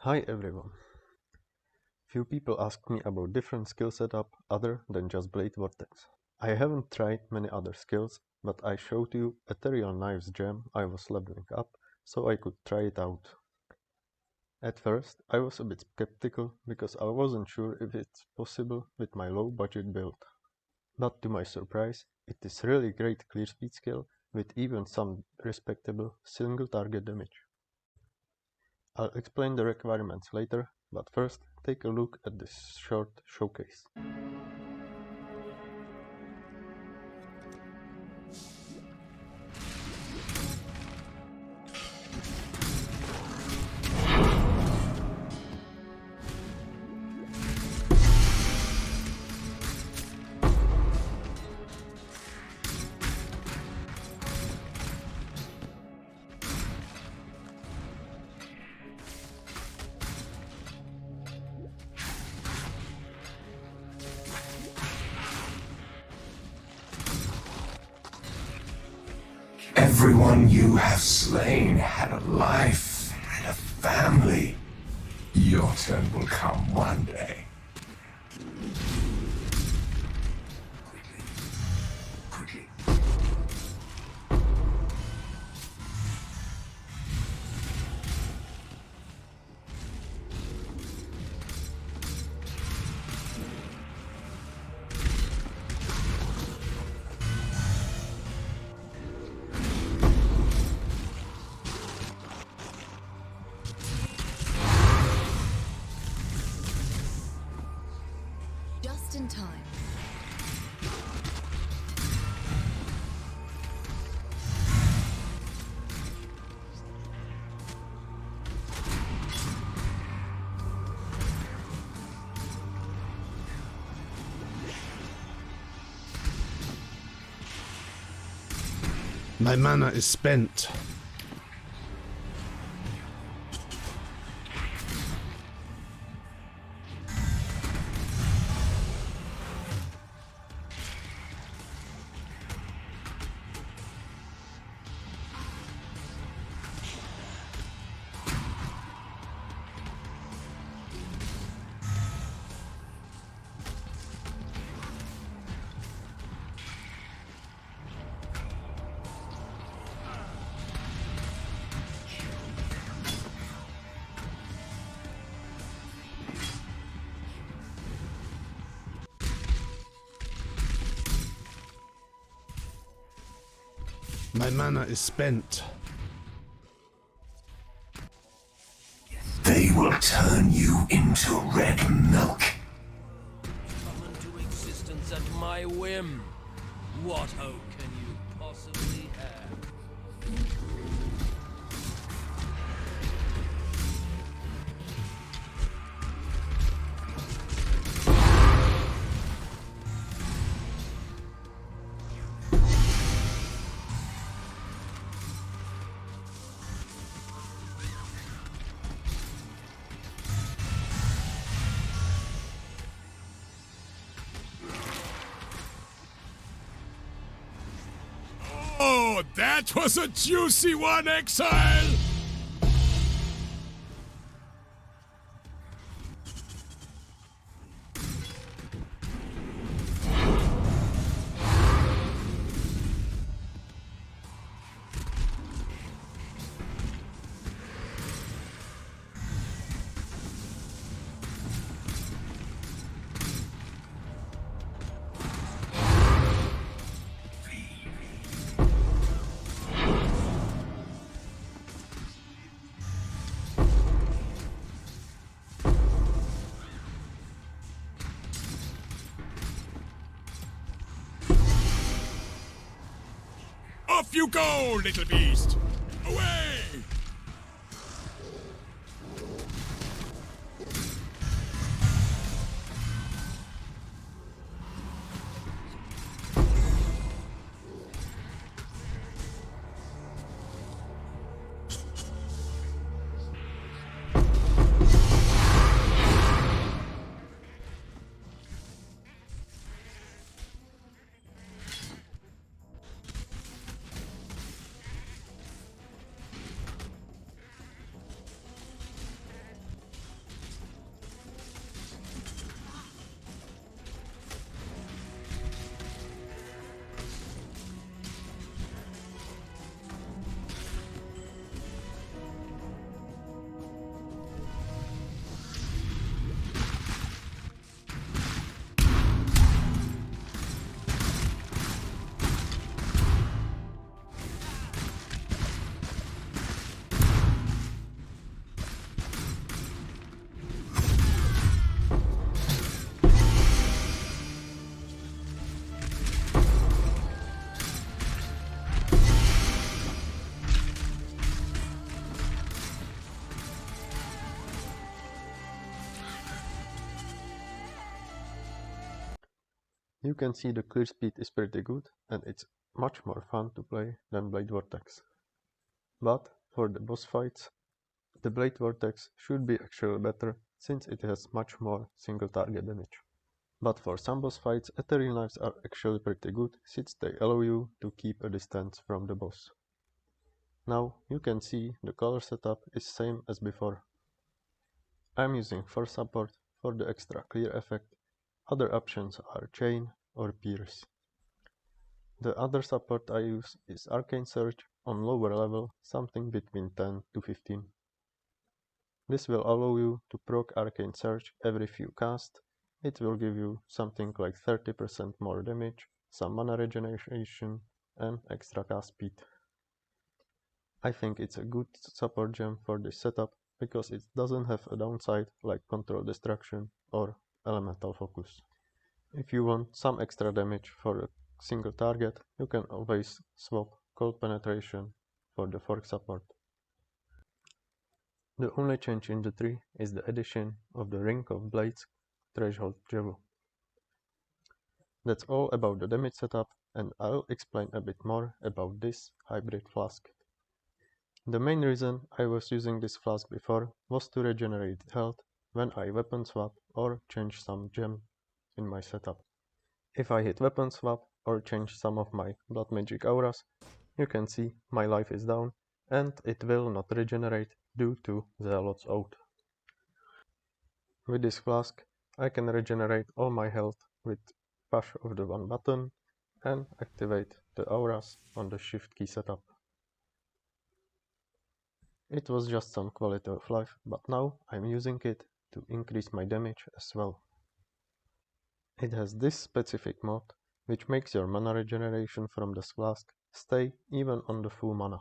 Hi everyone. Few people ask me about different skill setup other than just Blade Vortex. I haven't tried many other skills, but I showed you Ethereal Knives gem I was leveling up, so I could try it out. At first, I was a bit skeptical because I wasn't sure if it's possible with my low budget build. But to my surprise, it is really great clear speed skill with even some respectable single target damage. I'll explain the requirements later, but first take a look at this short showcase. Everyone you have slain had a life and a family. Your turn will come one day. Quickly. Just in time. My mana is spent. My mana is spent. They will turn you into red milk. Come into existence at my whim. What hope can you possibly have? Oh, that was a juicy one, Exile! Off you go, little beast! Away! You can see the clear speed is pretty good and it's much more fun to play than Blade Vortex. But for the boss fights, the Blade Vortex should be actually better since it has much more single target damage. But for some boss fights, Ethereal Knives are actually pretty good since they allow you to keep a distance from the boss. Now you can see the color setup is same as before. I'm using Force support for the extra clear effect. Other options are Chain or Pierce. The other support I use is Arcane Surge on lower level, something between 10 to 15. This will allow you to proc Arcane Surge every few casts. It will give you something like 30% more damage, some mana regeneration and extra cast speed. I think it's a good support gem for this setup because it doesn't have a downside like Control Destruction or Elemental Focus. If you want some extra damage for a single target, you can always swap Cold Penetration for the Fork support. The only change in the tree is the addition of the Ring of Blades Threshold Jewel. That's all about the damage setup, and I'll explain a bit more about this hybrid flask. The main reason I was using this flask before was to regenerate health when I weapon swap or change some gem in my setup. If I hit weapon swap or change some of my blood magic auras, you can see my life is down and it will not regenerate due to Zealot's Oath. With this flask, I can regenerate all my health with push of the one button and activate the auras on the shift key setup. It was just some quality of life, but now I'm using it to increase my damage as well. It has this specific mod, which makes your mana regeneration from this flask stay even on the full mana.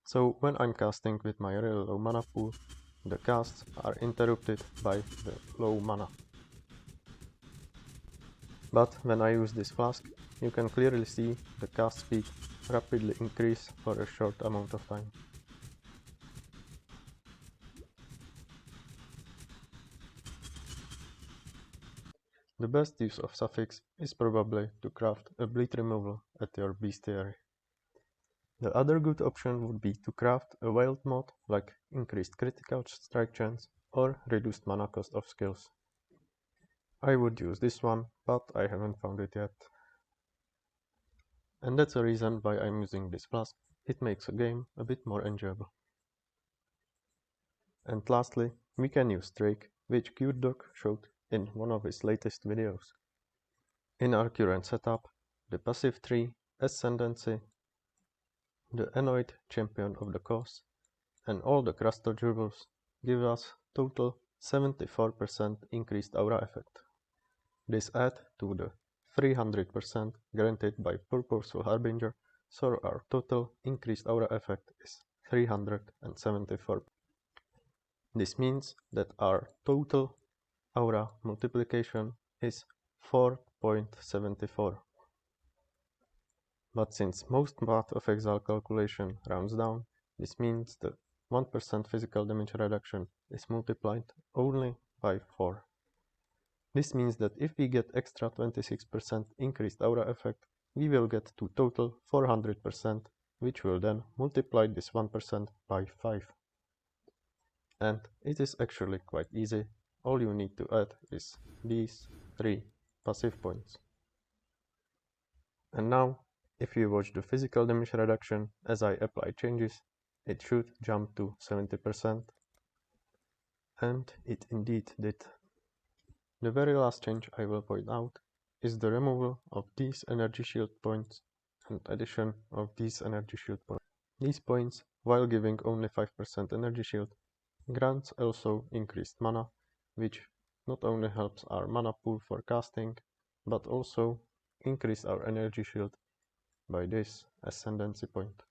So when I'm casting with my really low mana pool, the casts are interrupted by the low mana. But when I use this flask, you can clearly see the cast speed rapidly increase for a short amount of time. The best use of suffix is probably to craft a bleed removal at your bestiary. The other good option would be to craft a wild mod like increased critical strike chance or reduced mana cost of skills. I would use this one, but I haven't found it yet. And that's the reason why I'm using this flask. It makes a game a bit more enjoyable. And lastly, we can use Drake, which QDoc showed in one of his latest videos. In our current setup, the passive tree, Ascendancy, the Annoyed Champion of the Cause, and all the Crystal Jewels give us total 74% increased aura effect. This adds to the 300% granted by Purposeful Harbinger, so our total increased aura effect is 374. This means that our total aura multiplication is 4.74. But since most Path of Exile calculation rounds down, this means the 1% physical damage reduction is multiplied only by 4. This means that if we get extra 26% increased aura effect, we will get to total 400%, which will then multiply this 1% by 5. And it is actually quite easy. All you need to add is these 3 passive points. And now, if you watch the physical damage reduction as I apply changes, it should jump to 70%. And it indeed did. The very last change I will point out is the removal of these energy shield points and addition of these energy shield points. These points, while giving only 5% energy shield, grants also increased mana, which not only helps our mana pool for casting, but also increase our energy shield by this Ascendancy point.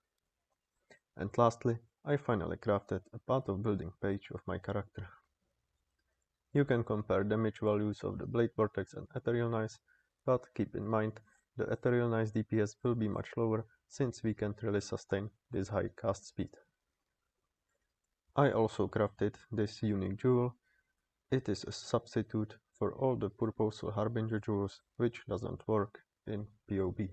And lastly, I finally crafted a path of building page of my character. You can compare damage values of the Blade Vortex and Ethereal Knives, but keep in mind the Ethereal Knives DPS will be much lower since we can't really sustain this high cast speed. I also crafted this unique jewel. It is a substitute for all the purposeful Harbinger jewels, which doesn't work in PoB.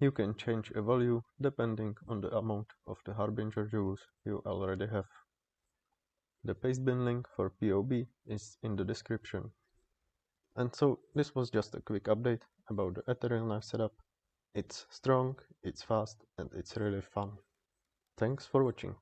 You can change a value depending on the amount of the Harbinger jewels you already have. The pastebin link for PoB is in the description. And so this was just a quick update about the Ethereal Knife setup. It's strong, it's fast, and it's really fun. Thanks for watching.